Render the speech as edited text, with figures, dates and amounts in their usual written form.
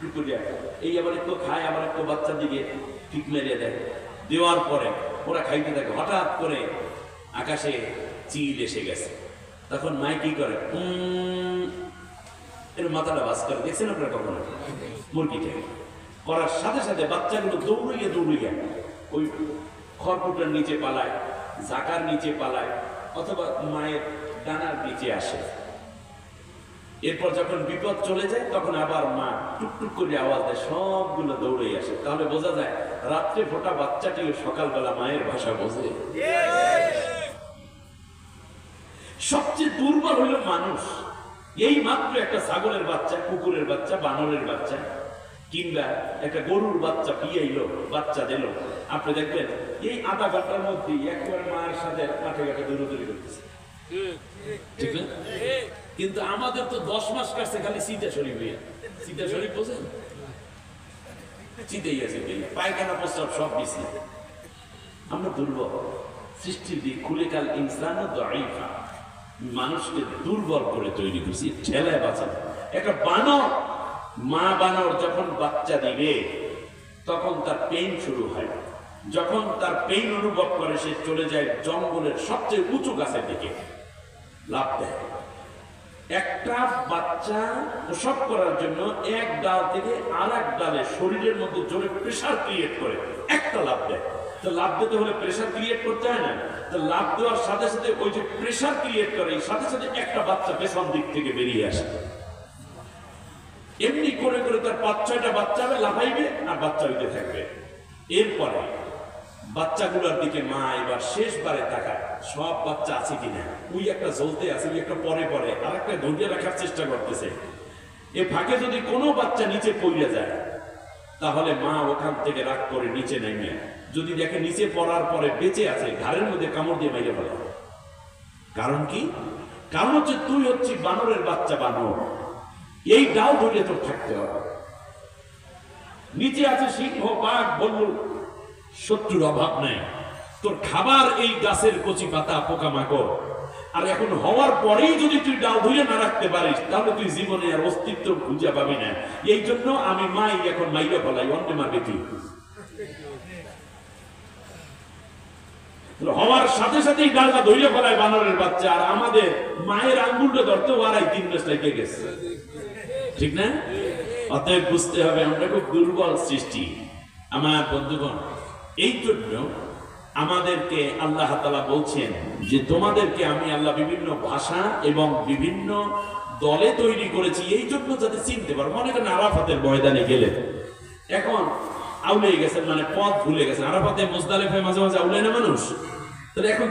টুকটুক করে এই আবার একটু খায়, আবার একটু বাচ্চার দিকে ঠিক মেরে দেয়। দেওয়ার পরে ওরা খাইতে থাকে। হঠাৎ করে আকাশে চিল এসে গেছে। তখন মাই কি করে, এর মাথাটা বাস করে। দেখছেন আপনারা কখনো মুরগিটা করার সাথে সাথে বাচ্চাগুলো দৌড়িয়ে দৌড়িয়ে ওই খড়কুটার নিচে পালায়, জাকার নিচে পালায়, অথবা মায়ের ডানার নিচে আসে। এরপর যখন বিপদ চলে যায় তখন আবার মা টুকটুক করে আওয়াজ দেয়, সবগুলো দৌড়ে আসে। তাহলে বোঝা যায় রাত্রে ফোটা বাচ্চাটিও সকালবেলা মায়ের ভাষা বোঝে। সবচেয়ে দুর্বল হইল মানুষ। এই মাত্র একটা ছাগলের বাচ্চা, কুকুরের বাচ্চা, বানরের বাচ্চা কিংবা একটা গরুর বাচ্চা পিয়াইলো, বাচ্চা দিল, আপনি দেখবেন এই আধা ঘন্টার মধ্যে একবার মায়ের সাথে মাঠে ঘাটে দৌড়াদৌড়ি করতেছে, ঠিক না? কিন্তু আমাদের তো 10 মাস কাছে খালি চিতা শরীফ হইয়া। চিতা শরীফ বোঝেন? চিতেই আছে, পায়খানা প্রস্রাব সব বেশি। আমরা দুর্বল, সৃষ্টির দিক খুলে কাল ইনসান দাঈফা, মানুষকে দুর্বল করে তৈরি করছি, ঠেলায় বাঁচা। একটা বানর, মা বানর যখন বাচ্চা দিবে তখন তার পেইন শুরু হয়। যখন তার পেইন অনুভব করে সে চলে যায় জঙ্গলের সবচেয়ে উঁচু গাছের দিকে, লাফ দেয়। একটা বাচ্চা প্রসব করার জন্য এক ডাল থেকে আর এক ডালে শরীরের মধ্যে জোরে প্রেসার ক্রিয়েট করে একটা লাফ দেয়। তো লাফ দিতে হলে প্রেসার ক্রিয়েট করতে হয় না? তো লাফ দেওয়ার সাথে সাথে ওই যে প্রেসার ক্রিয়েট করে সাথে সাথে একটা বাচ্চা পেছন দিক থেকে বেরিয়ে আসে। এমনি করে করে তার 5-6টা বাচ্চা হবে, লাফাইবে আর বাচ্চা হইতে থাকবে। এরপরে বাচ্চাগুলোর দিকে মা এবার শেষবারে তাকায়, সব বাচ্চা আছে কিনা। ওই একটা জ্বলতে আছে, ওই একটা পরে পরে আর একটা ধরিয়ে রাখার চেষ্টা করতেছে। এ ফাঁকে যদি কোনো বাচ্চা নিচে পড়ে যায় তাহলে মা ওখান থেকে রাগ করে নিচে নেমে, যদি দেখে নিচে পড়ার পরে বেঁচে আছে, ঘাড়ের মধ্যে কামড় দিয়ে মেরে ফেলে। কারণ কি? কারণ হচ্ছে তুই হচ্ছি বানরের বাচ্চা, বানর, এই ডাল ধরে তোর থাকতে হবে। নিচে আছে সিংহ, বাঘ, বল্লু, শত্রুর অভাব নাই। তোর খাবার এই গাছের কচি পাতা, পোকামাকড়। আর এখন হওয়ার পরেই যদি তুই ডাল ধরে না রাখতে পারিস তাহলে তুই জীবনে আর অস্তিত্ব খুঁজে পাবি না। এই জন্য আমি মাই এখন মাইরে ফেলাই, অন্যে মারবে তুই। হওয়ার সাথে সাথেই ডালটা ধরে ফেলায় বানরের বাচ্চা। আর আমাদের মায়ের আঙ্গুলটা ধরতে ওরাই 3 মাস লেগে গেছে, ঠিক না? অতএব বুঝতে হবে আমরা খুব দুর্বল সৃষ্টি। আমার বন্ধুগণ, এই জন্য আমাদেরকে আল্লাহ তাআলা বলছেন যে তোমাদেরকে আমি আল্লাহ বিভিন্ন ভাষা এবং বিভিন্ন দলে তৈরি করেছি, এই জন্য যাতে চিনতে পারো। মনে করেন আরাফাতের ময়দানে গেলে এখন আউলে গেছেন, মানে পথ ভুলে গেছেন। আরাফাতে মুজদালিফায় মাঝে মাঝে আউলে না মানুষ, তাহলে এখন